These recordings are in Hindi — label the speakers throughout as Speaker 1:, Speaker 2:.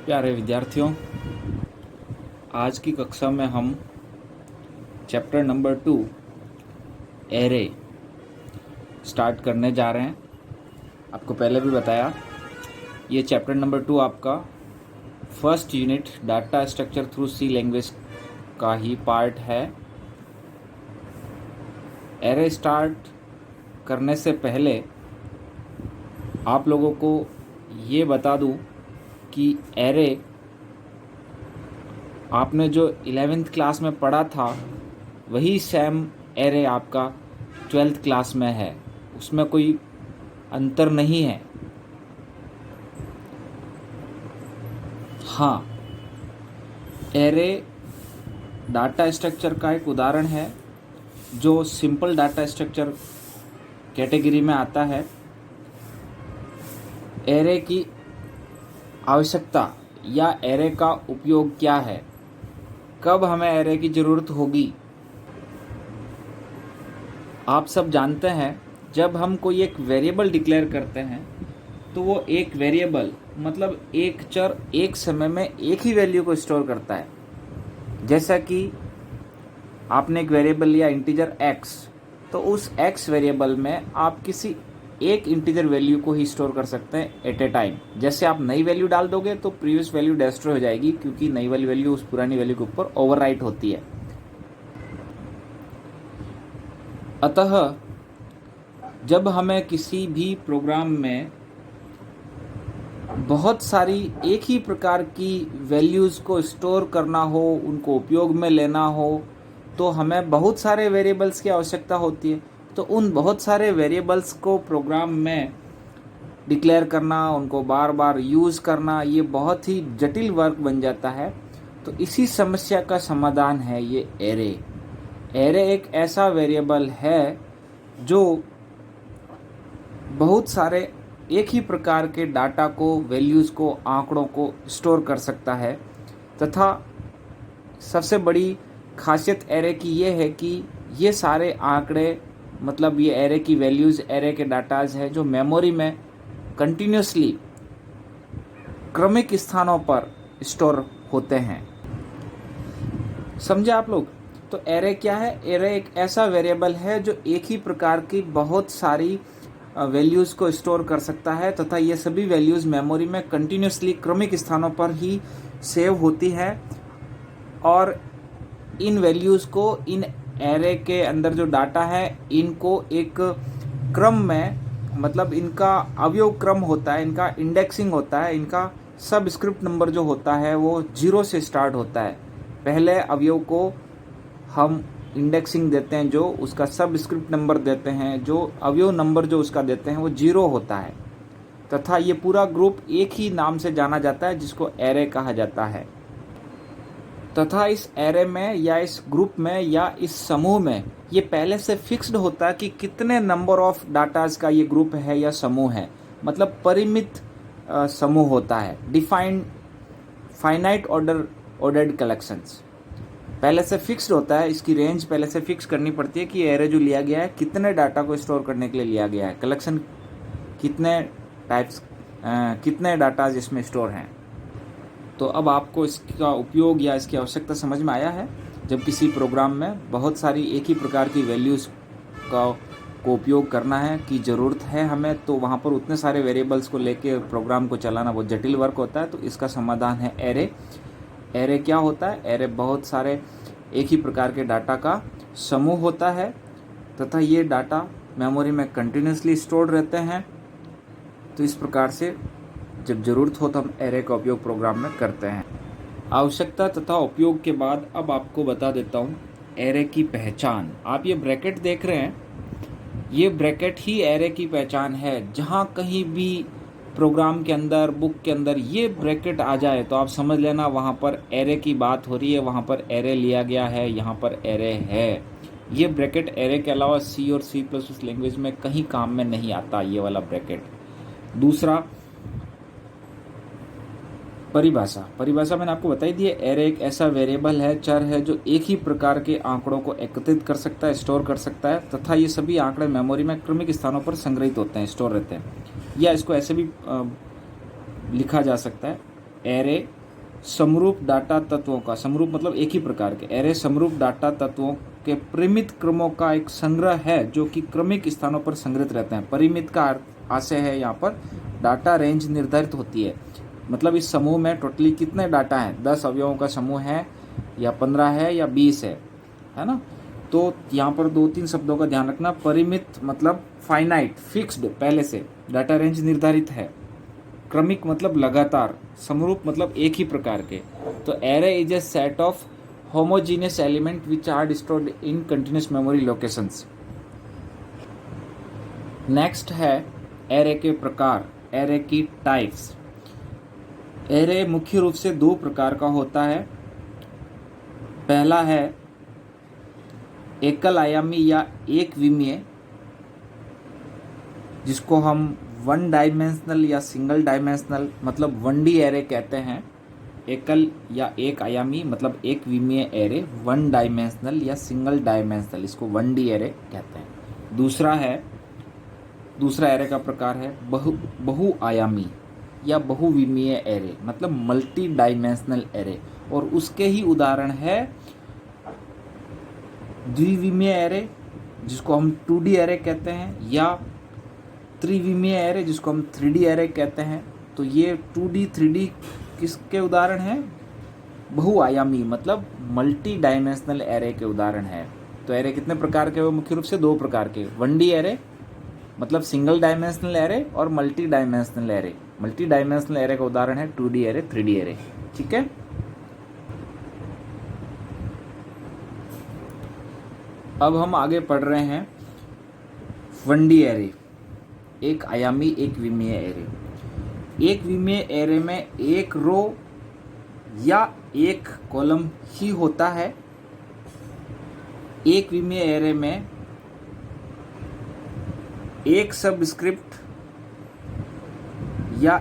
Speaker 1: प्यारे विद्यार्थियों, आज की कक्षा में हम चैप्टर नंबर 2 एरे स्टार्ट करने जा रहे हैं। आपको पहले भी बताया, ये चैप्टर नंबर 2 आपका first unit data structure through C language का ही पार्ट है। एरे स्टार्ट करने से पहले आप लोगों को ये बता दूं कि एरे आपने जो 11th क्लास में पढ़ा था वही सेम एरे आपका 12th क्लास में है, उसमें कोई अंतर नहीं है। हाँ, एरे डाटा स्ट्रक्चर का एक उदाहरण है जो सिंपल डाटा स्ट्रक्चर कैटेगरी में आता है। एरे की आवश्यकता या एरे का उपयोग क्या है, कब हमें एरे की ज़रूरत होगी। आप सब जानते हैं, जब हम कोई एक वेरिएबल डिक्लेयर करते हैं तो वो एक वेरिएबल मतलब एक चर एक समय में एक ही वैल्यू को स्टोर करता है। जैसा कि आपने एक वेरिएबल लिया इंटीजर x, तो उस x वेरिएबल में आप किसी एक इंटीजर वैल्यू को ही स्टोर कर सकते हैं एट ए टाइम। जैसे आप नई वैल्यू डाल दोगे तो प्रीवियस वैल्यू डिस्ट्रॉय हो जाएगी, क्योंकि नई वाली वैल्यू उस पुरानी वैल्यू के ऊपर ओवरराइट होती है। अतः जब हमें किसी भी प्रोग्राम में बहुत सारी एक ही प्रकार की वैल्यूज़ को स्टोर करना हो, उनको उपयोग में लेना हो, तो हमें बहुत सारे वेरिएबल्स की आवश्यकता होती है। तो उन बहुत सारे वेरिएबल्स को प्रोग्राम में डिक्लेयर करना, उनको बार बार यूज़ करना, ये बहुत ही जटिल वर्क बन जाता है। तो इसी समस्या का समाधान है ये एरे। एरे एक ऐसा वेरिएबल है जो बहुत सारे एक ही प्रकार के डाटा को, वैल्यूज़ को, आंकड़ों को स्टोर कर सकता है। तथा सबसे बड़ी खासियत एरे की ये है कि ये सारे आंकड़े मतलब ये एरे की वैल्यूज़, एरे के डाटाज है जो मेमोरी में कंटिन्यूसली क्रमिक स्थानों पर स्टोर होते हैं। समझे आप लोग? तो एरे क्या है? एरे एक ऐसा वेरिएबल है जो एक ही प्रकार की बहुत सारी वैल्यूज़ को स्टोर कर सकता है तथा ये सभी वैल्यूज़ मेमोरी में कंटिन्यूसली क्रमिक स्थानों पर ही सेव होती है। और इन वैल्यूज़ को, इन एरे के अंदर जो डाटा है, इनको एक क्रम में, मतलब इनका अवयव क्रम होता है, इनका इंडेक्सिंग होता है, इनका सबस्क्रिप्ट नंबर जो होता है वो 0 से स्टार्ट होता है। पहले अवयव को हम इंडेक्सिंग देते हैं, जो उसका सबस्क्रिप्ट नंबर देते हैं, जो अवयव नंबर जो उसका देते हैं वो 0 होता है। तथा ये पूरा ग्रुप एक ही नाम से जाना जाता है जिसको एरे कहा जाता है। तथा इस एरे में या इस ग्रुप में या इस समूह में ये पहले से फिक्स्ड होता है कि कितने नंबर ऑफ डाटाज का ये ग्रुप है या समूह है, मतलब परिमित समूह होता है। डिफाइंड फाइनाइट ऑर्डर्ड कलेक्शंस पहले से फिक्स्ड होता है। इसकी रेंज पहले से फिक्स करनी पड़ती है कि एरे जो लिया गया है कितने डाटा को स्टोर करने के लिए लिया गया है, कलेक्शन कितने टाइप्स, कितने डाटाज इसमें स्टोर हैं। तो अब आपको इसका उपयोग या इसकी आवश्यकता समझ में आया है। जब किसी प्रोग्राम में बहुत सारी एक ही प्रकार की वैल्यूज़ को उपयोग करना है की ज़रूरत है हमें, तो वहाँ पर उतने सारे वेरिएबल्स को लेके प्रोग्राम को चलाना बहुत जटिल वर्क होता है। तो इसका समाधान है एरे। एरे क्या होता है? एरे बहुत सारे एक ही प्रकार के डाटा का समूह होता है तथा ये डाटा मेमोरी में कंटिन्यूसली स्टोर्ड रहते हैं। तो इस प्रकार से जब ज़रूरत हो तो हम एरे का उपयोग प्रोग्राम में करते हैं। आवश्यकता तथा उपयोग के बाद अब आपको बता देता हूँ एरे की पहचान। आप ये ब्रैकेट देख रहे हैं, ये ब्रैकेट ही एरे की पहचान है। जहाँ कहीं भी प्रोग्राम के अंदर, बुक के अंदर ये ब्रैकेट आ जाए तो आप समझ लेना वहाँ पर एरे की बात हो रही है, वहाँ पर एरे लिया गया है, यहाँ पर एरे है। ये ब्रैकेट एरे के अलावा सी और C++ लैंग्वेज में कहीं काम में नहीं आता, ये वाला ब्रैकेट। दूसरा, परिभाषा मैंने आपको बताई दी है। एरे एक ऐसा वेरिएबल है, चर है, जो एक ही प्रकार के आंकड़ों को एकत्रित कर सकता है, स्टोर कर सकता है तथा ये सभी आंकड़े मेमोरी में क्रमिक स्थानों पर संग्रहित होते हैं, स्टोर रहते हैं। या इसको ऐसे भी लिखा जा सकता है एरे समरूप डाटा तत्वों का, समरूप मतलब एक ही प्रकार के, एरे समरूप डाटा तत्वों के परिमित क्रमों का एक संग्रह है जो कि क्रमिक स्थानों पर संग्रहित रहते हैं। परिमित का आशय है यहाँ पर डाटा रेंज निर्धारित होती है, मतलब इस समूह में टोटली कितने डाटा हैं, 10 अवयवों का समूह है या 15 है या 20 है ना। तो यहाँ पर 2-3 शब्दों का ध्यान रखना। परिमित मतलब फाइनाइट, फिक्स्ड, पहले से डाटा रेंज निर्धारित है। क्रमिक मतलब लगातार। समरूप मतलब एक ही प्रकार के। तो array is a set of homogeneous element which are stored in continuous memory locations. Next है एरे के प्रकार, एरे की टाइप्स। एरे मुख्य रूप से 2 प्रकार का होता है। पहला है एकल आयामी या एक विमीय, जिसको हम 1 डायमेंशनल या सिंगल डायमेंशनल मतलब 1D एरे कहते हैं। एकल या एक आयामी मतलब एक विमीय एरे, 1 डायमेंशनल या सिंगल डायमेंशनल, इसको 1D एरे कहते हैं। दूसरा एरे का प्रकार है बहुआयामी या बहुविमीय एरे मतलब मल्टी डायमेंशनल एरे, और उसके ही उदाहरण है द्विविमीय एरे जिसको हम 2D एरे कहते हैं, या त्रिविमीय एरे जिसको हम 3D एरे कहते हैं। तो ये 2D 3D किसके उदाहरण हैं? बहुआयामी मतलब मल्टी डायमेंशनल एरे के उदाहरण है। तो एरे कितने प्रकार के? वो मुख्य रूप से 2 प्रकार के, 1D एरे मतलब सिंगल डायमेंशनल एरे और multi dimensional array. Multi dimensional array का उदाहरण है 2D एरे 3D एरे। ठीक है, अब हम आगे पढ़ रहे हैं 1D एरे, एक आयामी एक विमीय एरे। एक विमीय एरे में एक रो या एक कॉलम ही होता है। एक विमीय एरे में एक सबस्क्रिप्ट या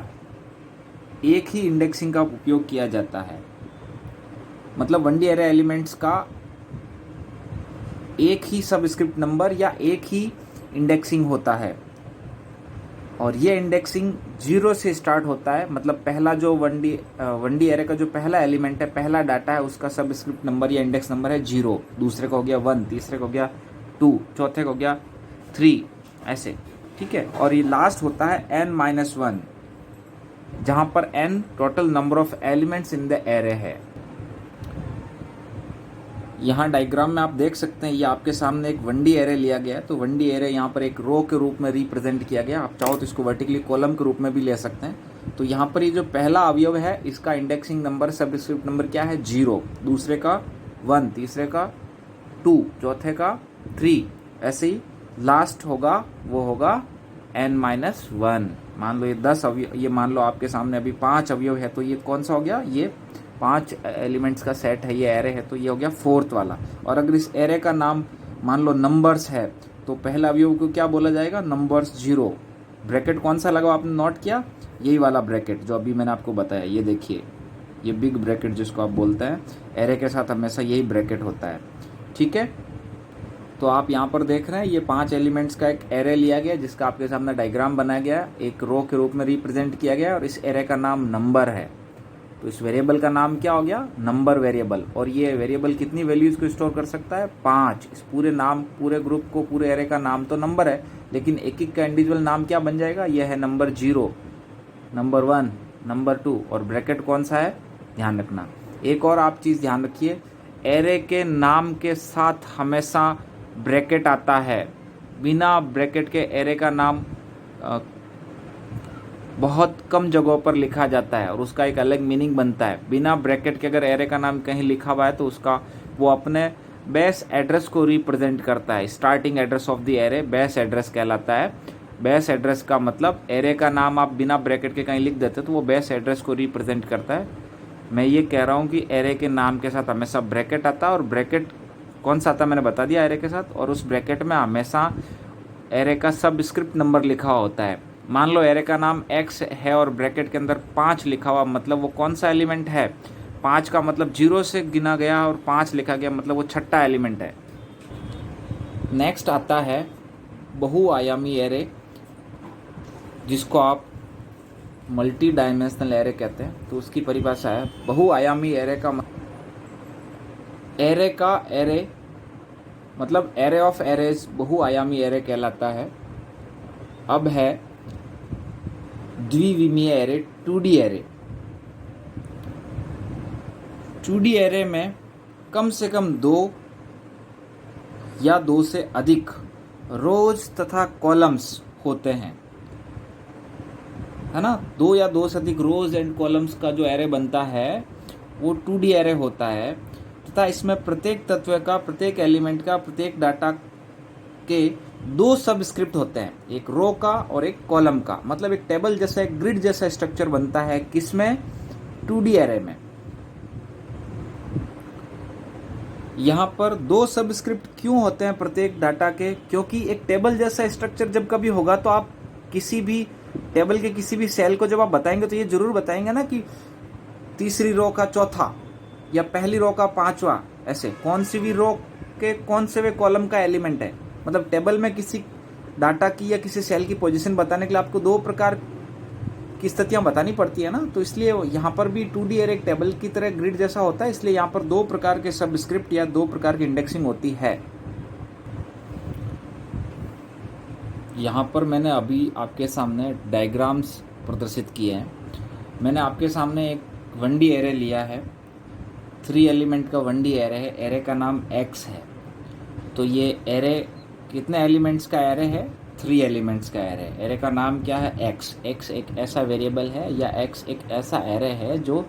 Speaker 1: एक ही इंडेक्सिंग का उपयोग किया जाता है। मतलब 1D एरे एलिमेंट्स का एक ही सबस्क्रिप्ट नंबर या एक ही इंडेक्सिंग होता है, और ये इंडेक्सिंग 0 से स्टार्ट होता है। मतलब पहला जो 1D एरे का जो पहला एलिमेंट है, पहला डाटा है, उसका सबस्क्रिप्ट नंबर या इंडेक्स नंबर है 0, दूसरे का हो गया 1, तीसरे का हो गया 2, चौथे का हो गया 3, ऐसे। ठीक है, और ये लास्ट होता है n-1, जहां पर n total number of elements in the array है। यहाँ डायग्राम में आप देख सकते हैं, ये आपके सामने एक 1D एरे लिया गया है। तो 1D एरे यहाँ पर एक रो के रूप में रिप्रेजेंट किया गया। आप चाहो तो इसको वर्टिकली कॉलम के रूप में भी ले सकते हैं। तो यहाँ पर ये जो पहला अवयव है, इसका इंडेक्सिंग नंबर सबस्क्रिप्ट नंबर क्या है? 0, दूसरे का 1, तीसरे का 2, चौथे का 3, ऐसे ही लास्ट होगा वो होगा n-1। मान लो ये 10 अवयव, ये मान लो आपके सामने अभी 5 अवयव है, तो ये कौन सा हो गया? ये 5 एलिमेंट्स का सेट है, ये एरे है, तो ये हो गया 4th वाला। और अगर इस एरे का नाम मान लो नंबर्स है, तो पहला अवयव को क्या बोला जाएगा? नंबर्स 0। ब्रैकेट कौन सा लगा आपने नोट किया? यही वाला ब्रैकेट जो अभी मैंने आपको बताया, ये देखिए, ये बिग ब्रैकेट जिसको आप बोलते हैं। एरे के साथ हमेशा यही ब्रैकेट होता है। ठीक है, तो आप यहाँ पर देख रहे हैं ये 5 एलिमेंट्स का एक एरे लिया गया, जिसका आपके सामने डायग्राम बनाया गया, एक रो के रूप में रिप्रेजेंट किया गया, और इस एरे का नाम नंबर है। तो इस वेरिएबल का नाम क्या हो गया? Number variable. और ये वेरिएबल कितनी वैल्यूज को स्टोर कर सकता है? 5। इस पूरे नाम, पूरे ग्रुप को, पूरे एरे का नाम तो नंबर है, लेकिन एक एक का इंडिविजुअल नाम क्या बन जाएगा? यह है नंबर 0, नंबर 1, नंबर 2, और ब्रैकेट कौन सा है? ध्यान रखना। एक और आप चीज़ ध्यान रखिए, एरे के नाम के साथ हमेशा ब्रैकेट आता है। बिना ब्रैकेट के एरे का नाम बहुत कम जगहों पर लिखा जाता है, और उसका एक अलग मीनिंग बनता है। बिना ब्रैकेट के अगर एरे का नाम कहीं लिखा हुआ है, तो उसका वो अपने बेस एड्रेस को रिप्रेजेंट करता है। Starting address of the array base address कहलाता है। बेस एड्रेस का मतलब एरे का नाम आप बिना ब्रैकेट के कहीं लिख देते तो वो बेस एड्रेस को रिप्रेजेंट करता है। मैं ये कह रहा हूँ कि एरे के नाम के साथ हमेशा ब्रैकेट आता है, और ब्रैकेट कौन सा आता है मैंने बता दिया एरे के साथ, और उस ब्रैकेट में हमेशा एरे का सबस्क्रिप्ट नंबर लिखा होता है। मान लो एरे का नाम x है और ब्रैकेट के अंदर 5 लिखा हुआ, मतलब वो कौन सा एलिमेंट है? 5 का मतलब 0 से गिना गया और 5 लिखा गया, मतलब वो छठा एलिमेंट है। नेक्स्ट आता है बहुआयामी एरे, जिसको आप मल्टी डायमेंशनल एरे कहते हैं। तो उसकी परिभाषा है बहुआयामी एरे का एरे मतलब एरे ऑफ एरेज बहुआयामी एरे कहलाता है। अब है द्विविमीय array 2D array. 2D array में कम से कम 2 या 2 से अधिक रोज तथा कॉलम्स होते हैं, है ना। 2 या 2 से अधिक रोज एंड कॉलम्स का जो एरे बनता है वो 2D एरे होता है, तथा इसमें प्रत्येक तत्व का, प्रत्येक एलिमेंट का, प्रत्येक डाटा के 2 सबस्क्रिप्ट होते हैं, एक रो का और एक कॉलम का। मतलब एक टेबल जैसा, एक ग्रिड जैसा स्ट्रक्चर बनता है किसमें? 2D एरे में। यहाँ पर 2 सबस्क्रिप्ट क्यों होते हैं प्रत्येक डाटा के? क्योंकि एक टेबल जैसा स्ट्रक्चर जब कभी होगा तो आप किसी भी टेबल के किसी भी सेल को जब आप बताएंगे तो ये जरूर बताएंगे ना कि तीसरी रो का चौथा या पहली रो का 5वां, ऐसे कौन सी भी रो के कौन से वे कॉलम का एलिमेंट है। मतलब टेबल में किसी डाटा की या किसी सेल की पोजीशन बताने के लिए आपको 2 प्रकार की स्थितियां बतानी पड़ती है ना। तो इसलिए यहाँ पर भी 2D एरे एक टेबल की तरह ग्रिड जैसा होता है, इसलिए यहाँ पर 2 प्रकार के सबस्क्रिप्ट या 2 प्रकार की इंडेक्सिंग होती है। यहाँ पर मैंने अभी आपके सामने डायग्राम्स प्रदर्शित किए हैं। मैंने आपके सामने एक 1D एरे लिया है, 3 एलिमेंट का 1D एरे है। एरे का नाम X है। तो ये एरे कितने एलिमेंट्स का एरे है? 3 एलिमेंट्स का एरे है। एरे का नाम क्या है? X। X एक ऐसा वेरिएबल है या X एक ऐसा एरे है जो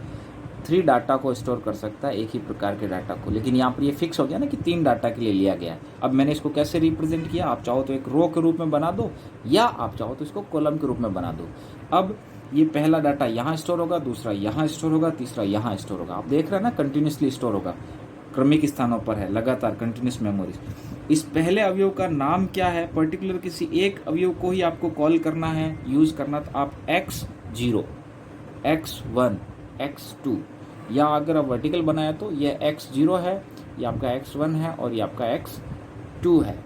Speaker 1: 3 डाटा को स्टोर कर सकता है, एक ही प्रकार के डाटा को। लेकिन यहाँ पर ये फिक्स हो गया ना कि 3 डाटा के लिए लिया गया है। अब मैंने इसको कैसे रिप्रेजेंट किया? आप चाहो तो एक रो के रूप में बना दो या आप चाहो तो इसको कॉलम के रूप में बना दो। अब ये पहला डाटा यहाँ स्टोर होगा, दूसरा यहाँ स्टोर होगा, तीसरा यहाँ स्टोर होगा। आप देख रहे हैं ना, कंटिन्यूसली स्टोर होगा, क्रमिक स्थानों पर है, लगातार कंटिन्यूस मेमोरीज। इस पहले अवयव का नाम क्या है? पर्टिकुलर किसी एक अवयव को ही आपको कॉल करना है, यूज करना। तो आप X0, X1, X2, या अगर आप वर्टिकल बनाए तो ये X0 है, ये आपका X1 है और ये आपका X2 है।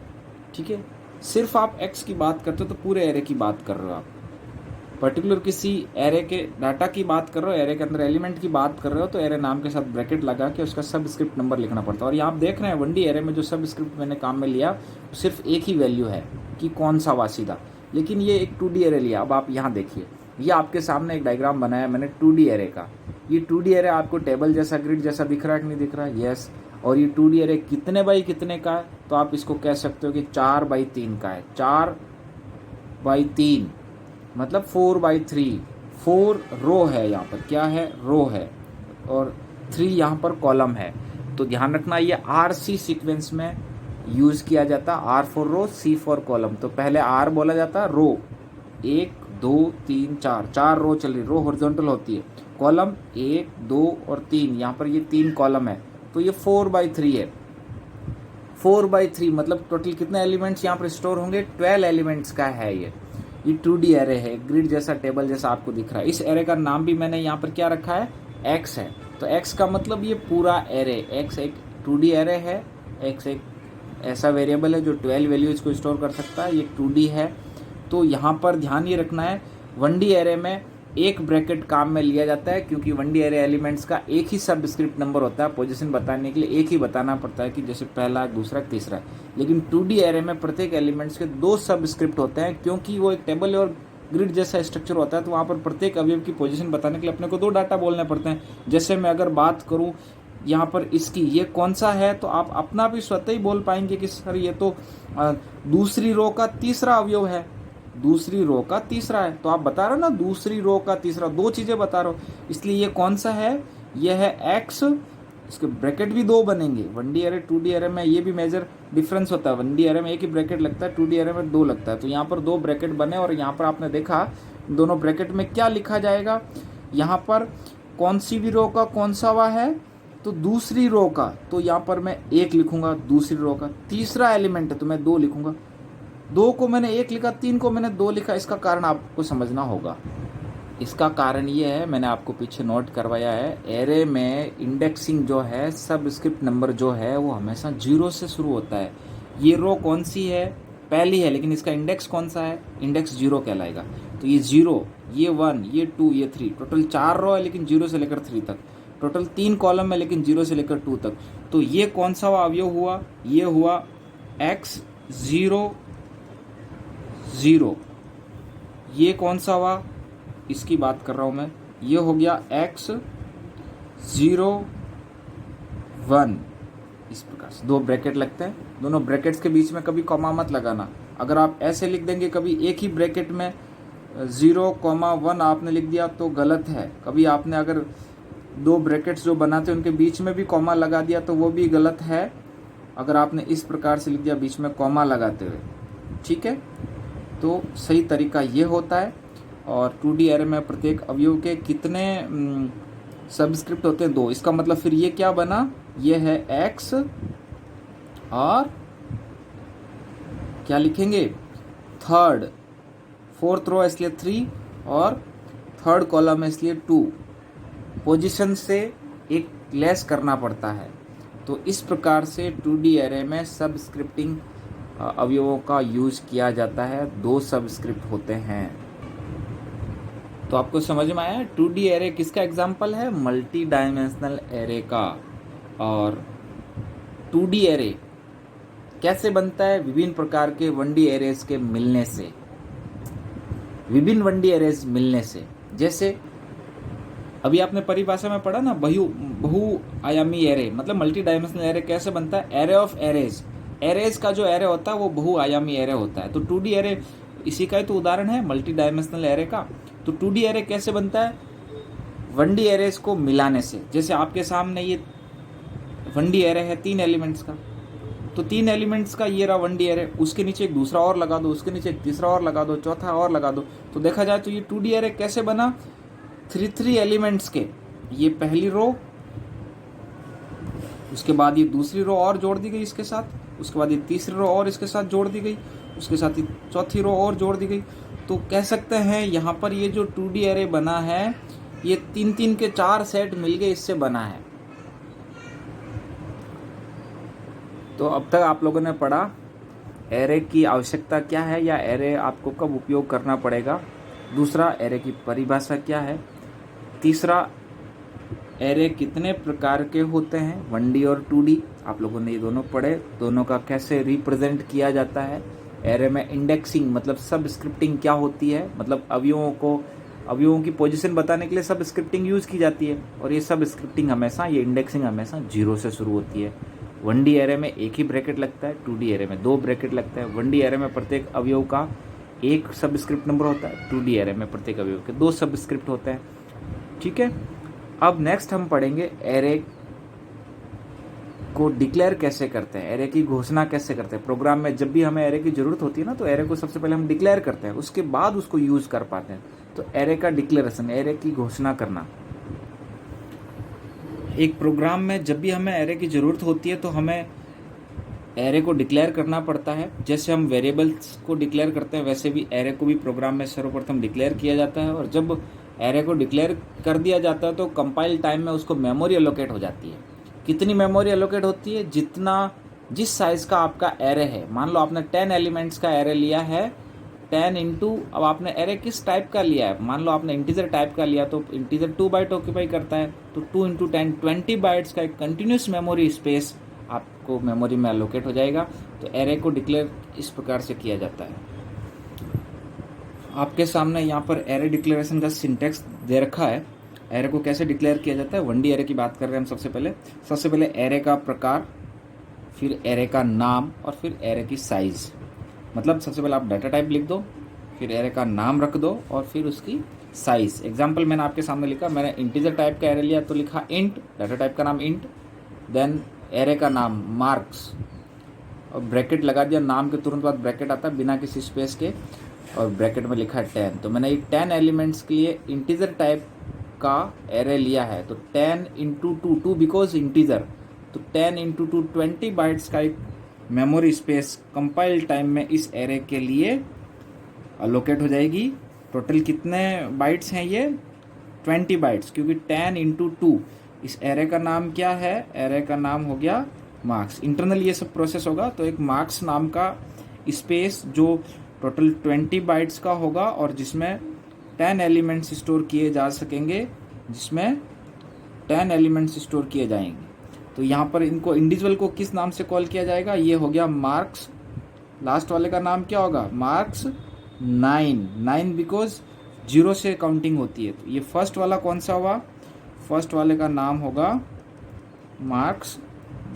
Speaker 1: ठीक है, सिर्फ आप X की बात करते हो तो पूरे एरे की बात कर रहे हो। आप पर्टिकुलर किसी एरे के डाटा की बात कर रहे हो, एरे के अंदर एलिमेंट की बात कर रहे हो, तो एरे नाम के साथ ब्रैकेट लगा के उसका सबस्क्रिप्ट नंबर लिखना पड़ता है। और यहाँ आप देख रहे हैं 1D एरे में जो सबस्क्रिप्ट मैंने काम में लिया सिर्फ एक ही वैल्यू है कि कौन सा वासीदा। लेकिन ये एक 2D एरे लिया। अब आप यहाँ देखिए, ये आपके सामने एक डायग्राम बनाया मैंने 2D एरे का। ये 2D एरे आपको टेबल जैसा, ग्रिड जैसा दिख रहा है कि नहीं दिख रहा है? यस। और ये 2D एरे कितने बाई कितने का है? तो आप इसको कह सकते हो कि 4/3 का है। 4/3 मतलब 4/3। 4 रो है, यहाँ पर क्या है? रो है, और 3 यहाँ पर कॉलम है। तो ध्यान रखना ये RC सीक्वेंस में यूज किया जाता। R for row, C for column. तो पहले R बोला जाता, रो 1 2 3 4, 4 रो चल रही, रो हॉरिजॉन्टल होती है। कॉलम 1 2 और 3, यहाँ पर ये 3 कॉलम है। तो ये 4/3 है। 4/3 मतलब टोटल कितने एलिमेंट्स यहाँ पर स्टोर होंगे? 12 एलिमेंट्स का है ये 2D एरे है, ग्रिड जैसा, टेबल जैसा आपको दिख रहा है। इस एरे का नाम भी मैंने यहाँ पर क्या रखा है? X है। तो X का मतलब ये पूरा एरे। X एक 2D एरे है। X एक ऐसा वेरिएबल है जो 12 वैल्यूज को स्टोर कर सकता है। ये 2D है। तो यहाँ पर ध्यान ये रखना है, 1D एरे में एक ब्रैकेट काम में लिया जाता है, क्योंकि 1D एरे एलिमेंट्स का एक ही सबस्क्रिप्ट नंबर होता है। पोजीशन बताने के लिए एक ही बताना पड़ता है कि जैसे पहला, दूसरा, तीसरा। लेकिन 2D एरे में प्रत्येक एलिमेंट्स के 2 सबस्क्रिप्ट होते हैं, क्योंकि वो एक टेबल और ग्रिड जैसा स्ट्रक्चर होता है। तो वहाँ पर प्रत्येक अवयव की पोजीशन बताने के लिए अपने को 2 डाटा बोलने पड़ते हैं। जैसे मैं अगर बात करूँ यहाँ पर इसकी, ये कौन सा है, तो आप अपना भी स्वतः ही बोल पाएंगे कि सर ये तो दूसरी रो का तीसरा अवयव है, दूसरी रो का तीसरा है। तो आप बता रहे हो ना, दूसरी रो का तीसरा, 2 चीजें बता रहे हो। इसलिए ये कौन सा है? ये है X। इसके ब्रैकेट भी 2 बनेंगे। 1D एरे 2D एरे में ये भी मेजर डिफरेंस होता है। 1D एरे में एक ही ब्रैकेट लगता है, 2D एरे में 2 लगता है। तो यहाँ पर 2 ब्रैकेट बने, और यहाँ पर आपने देखा दोनों ब्रैकेट में क्या लिखा जाएगा? यहाँ पर कौन सी भी रो का कौन सा वा है? तो दूसरी रो का। तो यहाँ पर मैं 1 लिखूंगा दूसरी रो का। तीसरा एलिमेंट है तो मैं 2 लिखूंगा। 2 को मैंने 1 लिखा, 3 को मैंने 2 लिखा। इसका कारण आपको समझना होगा। इसका कारण ये है, मैंने आपको पीछे नोट करवाया है, एरे में इंडेक्सिंग जो है, सबस्क्रिप्ट नंबर जो है वो हमेशा 0 से शुरू होता है। ये रो कौन सी है? पहली है, लेकिन इसका इंडेक्स कौन सा है? इंडेक्स 0 कहलाएगा। तो ये 0, ये 1, ये 2, ये 3, टोटल 4 रो है लेकिन 0 से लेकर 3 तक, टोटल 3 कॉलम है लेकिन 0 से लेकर 2 तक। तो ये कौन सा अवयव हुआ? ये हुआ x 0 0। ये कौन सा हुआ? इसकी बात कर रहा हूं मैं, ये हो गया x 0 1। इस प्रकार से 2 ब्रैकेट लगते हैं, दोनों ब्रैकेट्स के बीच में कभी कॉमा मत लगाना। अगर आप ऐसे लिख देंगे, कभी एक ही ब्रैकेट में 0,1 आपने लिख दिया तो गलत है। कभी आपने अगर 2 ब्रैकेट्स जो बनाते हैं उनके बीच में भी कॉमा लगा दिया तो वो भी गलत है, अगर आपने इस प्रकार से लिख दिया बीच में कॉमा लगाते हुए। ठीक है, तो सही तरीका ये होता है। और 2D एरे में प्रत्येक अवयव के कितने सबस्क्रिप्ट होते हैं? 2। इसका मतलब फिर ये क्या बना? ये है x और क्या लिखेंगे? 3rd, 4th रो इसलिए 3 और 3rd कॉलम है इसलिए 2। पोजीशन से एक लेस करना पड़ता है। तो इस प्रकार से 2D एरे में सबस्क्रिप्टिंग अवयवों का यूज किया जाता है। 2 सबस्क्रिप्ट होते हैं। तो आपको समझ में आया 2D एरे किसका एग्जाम्पल है? मल्टी डायमेंशनल एरे का। और 2D एरे कैसे बनता है? विभिन्न प्रकार के 1D एरेज के मिलने से, विभिन्न 1D एरेज मिलने से। जैसे अभी आपने परिभाषा में पढ़ा ना, बहुआयामी एरे, मतलब मल्टी डायमेंशनल एरे कैसे बनता है? एरे ऑफ एरेज, एरेज का जो एरे होता है वो बहुआयामी एरे होता है। तो 2D एरे इसी का ही तो उदाहरण है, मल्टी डायमेंशनल एरे का। तो 2D एरे कैसे बनता है? 1D एरेज को मिलाने से। जैसे आपके सामने ये 1D एरे है 3 एलिमेंट्स का, तो 3 एलिमेंट्स का ये रहा 1D एरे, उसके नीचे एक दूसरा और लगा दो, उसके नीचे एक तीसरा और लगा दो, चौथा और लगा दो। तो देखा जाए तो ये 2D एरे कैसे बना? 3 एलिमेंट्स के, ये पहली रो, उसके बाद ये दूसरी रो और जोड़ दी गई इसके साथ, उसके बाद ये तीसरी रो और इसके साथ जोड़ दी गई, उसके साथ ये चौथी रो और जोड़ दी गई। तो कह सकते हैं यहाँ पर ये जो 2D एरे बना है ये 3 के 4 सेट मिलके इससे बना है। तो अब तक आप लोगों ने पढ़ा एरे की आवश्यकता क्या है या एरे आपको कब उपयोग करना पड़ेगा। दूसरा, एरे की परिभाषा क्या है। तीसरा, एरे कितने प्रकार के होते हैं, 1D और 2D। आप लोगों ने ये दोनों पढ़े, दोनों का कैसे रिप्रेजेंट किया जाता है। एरे में इंडेक्सिंग मतलब सबस्क्रिप्टिंग क्या होती है, मतलब अवयवों की पोजीशन बताने के लिए सबस्क्रिप्टिंग यूज की जाती है। और ये सबस्क्रिप्टिंग हमेशा, ये इंडेक्सिंग हमेशा 0 से शुरू होती है। 1D एरे में एक ही ब्रैकेट लगता है, 2D एरे में 2 ब्रैकेट लगता है। 1D एरे में प्रत्येक अवयव का एक सबस्क्रिप्ट नंबर होता है, 2D एरे में प्रत्येक अवयव के 2 सबस्क्रिप्ट होते हैं। ठीक है, अब नेक्स्ट हम पढ़ेंगे एरे को डिक्लेयर कैसे करते हैं, एरे की घोषणा कैसे करते हैं। प्रोग्राम में जब भी हमें एरे की जरूरत होती है ना, तो एरे को सबसे पहले हम डिक्लेयर करते हैं, उसके बाद उसको यूज कर पाते हैं। तो एरे का डिक्लेरेशन, एरे की घोषणा करना। एक प्रोग्राम में जब भी हमें एरे की जरूरत होती है तो हमें एरे को डिक्लेयर करना पड़ता है। जैसे हम वेरिएबल्स को डिक्लेयर करते हैं वैसे भी एरे को भी प्रोग्राम में सर्वप्रथम डिक्लेयर किया जाता है। और जब एरे को डिक्लेयर कर दिया जाता है तो कंपाइल टाइम में उसको मेमोरी एलोकेट हो जाती है। कितनी मेमोरी एलोकेट होती है? जिस साइज का आपका एरे है। मान लो आपने 10 एलिमेंट्स का एरे लिया है, 10 इंटू, अब आपने एरे किस टाइप का लिया है, मान लो आपने इंटीजर टाइप का लिया तो इंटीजर 2 बाइट ऑक्यूपाई करता है, तो 2 इंटू 10 20 बाइट्स का एक कंटिन्यूस मेमोरी स्पेस आपको मेमोरी में एलोकेट हो जाएगा। तो एरे को डिक्लेयर इस प्रकार से किया जाता है। आपके सामने यहाँ पर एरे डिक्लेरेशन का सिंटेक्स दे रखा है। एरे को कैसे डिक्लेयर किया जाता है, 1D एरे की बात कर रहे हैं हम। सबसे पहले एरे का प्रकार, फिर एरे का नाम और फिर एरे की साइज। मतलब सबसे पहले आप डाटा टाइप लिख दो, फिर एरे का नाम रख दो और फिर उसकी साइज। एग्जाम्पल मैंने आपके सामने लिखा, मैंने इंटीजर टाइप का एरे लिया तो लिखा इंट, डाटा टाइप का नाम इंट, देन एरे का नाम मार्क्स और ब्रैकेट लगा दिया, नाम के तुरंत बाद ब्रैकेट आता है बिना किसी स्पेस के, और ब्रैकेट में लिखा है 10। तो मैंने ये 10 एलिमेंट्स के लिए इंटीजर टाइप का एरे लिया है, तो 10 इंटू 2 बिकॉज इंटीजर, तो 10 इंटू 2 20 बाइट्स का एक मेमोरी स्पेस कंपाइल टाइम में इस एरे के लिए अलोकेट हो जाएगी। टोटल कितने बाइट्स हैं ये? 20 बाइट्स, क्योंकि 10 इंटू 2। इस एरे का नाम क्या है? एरे का नाम हो गया मार्क्स। इंटरनल ये सब प्रोसेस होगा, तो एक मार्क्स नाम का स्पेस जो टोटल 20 बाइट्स का होगा और जिसमें 10 एलिमेंट्स स्टोर किए जा सकेंगे, जिसमें 10 एलिमेंट्स स्टोर किए जाएंगे। तो यहाँ पर इनको इंडिविजुअल को किस नाम से कॉल किया जाएगा, ये हो गया मार्क्स। लास्ट वाले का नाम क्या होगा, मार्क्स 9 बिकॉज 0 से काउंटिंग होती है। तो ये फर्स्ट वाला कौन सा हुआ, फर्स्ट वाले का नाम होगा मार्क्स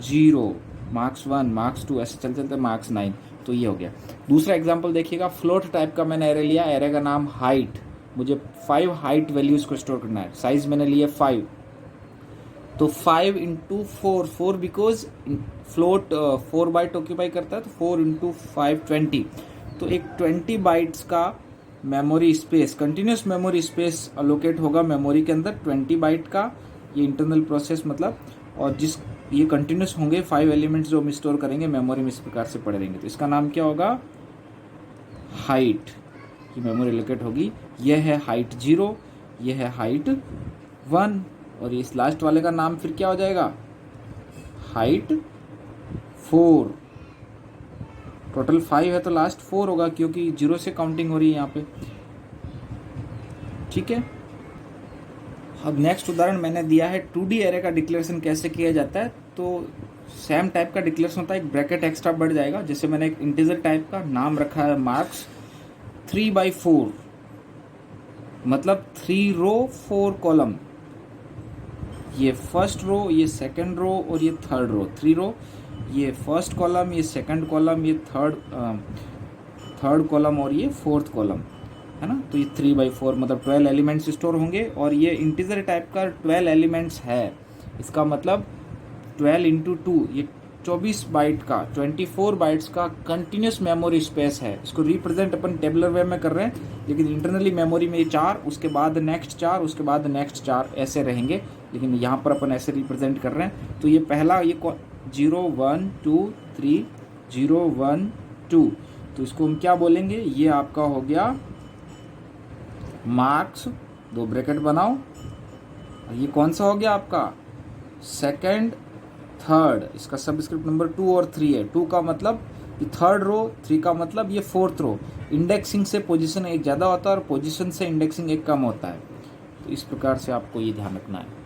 Speaker 1: 0, मार्क्स 1, मार्क्स 2, ऐसे चलते चलते मार्क्स 9। तो ये हो गया। दूसरा एग्जाम्पल देखिएगा, फ्लोट टाइप का मैंने एरे लिया, एरे का नाम हाइट, मुझे 5 हाइट वैल्यूज को स्टोर करना है, साइज मैंने लिया 5। तो 5 into 4 because float 4 byte occupy करता है, तो 4 इंटू 5 20। तो एक 20 बाइट्स का memory space, continuous memory space allocate होगा मेमोरी के अंदर 20 बाइट का, ये इंटरनल प्रोसेस मतलब। और जिस ये कंटिन्यूस होंगे 5 एलिमेंट्स जो हम स्टोर करेंगे मेमोरी में, इस प्रकार से पड़े रहेंगे। तो इसका नाम क्या होगा, हाइट की मेमोरी एलोकेट होगी। यह है हाइट 0, यह है हाइट 1, और इस लास्ट वाले का नाम फिर क्या हो जाएगा, हाइट 4। टोटल 5 है तो लास्ट 4 होगा, क्योंकि 0 से काउंटिंग हो रही है यहाँ पे। ठीक है, अब नेक्स्ट उदाहरण मैंने दिया है 2D एरे का डिक्लेरेशन कैसे किया जाता है। तो सेम टाइप का डिक्लेरेशन होता है, एक ब्रैकेट एक्स्ट्रा बढ़ जाएगा। जैसे मैंने एक इंटीजर टाइप का नाम रखा है मार्क्स 3/4, मतलब 3 रो 4 कॉलम, ये फर्स्ट रो, ये सेकंड रो और ये थर्ड रो, 3 रो, ये फर्स्ट कॉलम, ये सेकंड कॉलम, ये थर्ड कॉलम और ये फोर्थ कॉलम, है ना। तो ये 3/4 मतलब 12 एलिमेंट्स स्टोर होंगे। और ये इंटीजर टाइप का 12 एलिमेंट्स है, इसका मतलब 12 इंटू 2, ये 24 बाइट का, 24 बाइट्स का कंटिन्यूस मेमोरी स्पेस है। इसको रिप्रेजेंट अपन टेबुलर वे में कर रहे हैं, लेकिन इंटरनली मेमोरी में ये 4, उसके बाद नेक्स्ट 4, उसके बाद नेक्स्ट 4 ऐसे रहेंगे, लेकिन यहाँ पर अपन ऐसे रिप्रेजेंट कर रहे हैं। तो ये पहला ये 0 1 2 3 0 1 2, तो इसको हम क्या बोलेंगे, ये आपका हो गया मार्क्स, 2 ब्रैकेट बनाओ। ये कौन सा हो गया आपका, सेकंड थर्ड, इसका सबस्क्रिप्ट नंबर 2 और 3 है। 2 का मतलब ये थर्ड रो, 3 का मतलब ये फोर्थ रो। इंडेक्सिंग से पोजीशन 1 ज़्यादा होता है और पोजीशन से इंडेक्सिंग 1 कम होता है। तो इस प्रकार से आपको ये ध्यान रखना है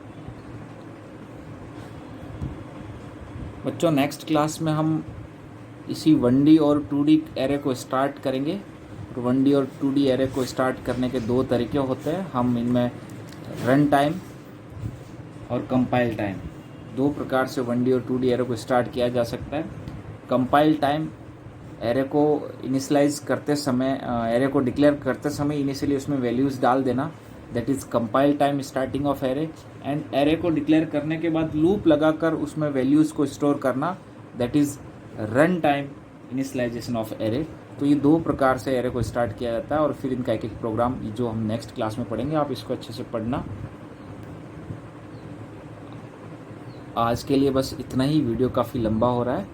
Speaker 1: बच्चों। नेक्स्ट क्लास में हम इसी 1D और 2D एरे को स्टार्ट करेंगे। 1D और 2D एरे को स्टार्ट करने के 2 तरीके होते हैं। हम इनमें रन टाइम और कंपाइल टाइम, 2 प्रकार से 1D और 2D एरे को स्टार्ट किया जा सकता है। कंपाइल टाइम, एरे को इनिशियलाइज करते समय, एरे को डिक्लेयर करते समय इनिशियली उसमें वैल्यूज़ डाल देना, that is compile time starting of array. And array को डिक्लेयर करने के बाद लूप लगाकर उसमें वैल्यूज़ को स्टोर करना, that is run time initialization of array. तो ये 2 प्रकार से एरे को स्टार्ट किया जाता है और फिर इनका एक प्रोग्राम जो हम नेक्स्ट क्लास में पढ़ेंगे, आप इसको अच्छे से पढ़ना। आज के लिए बस इतना ही, वीडियो काफ़ी लंबा हो रहा है।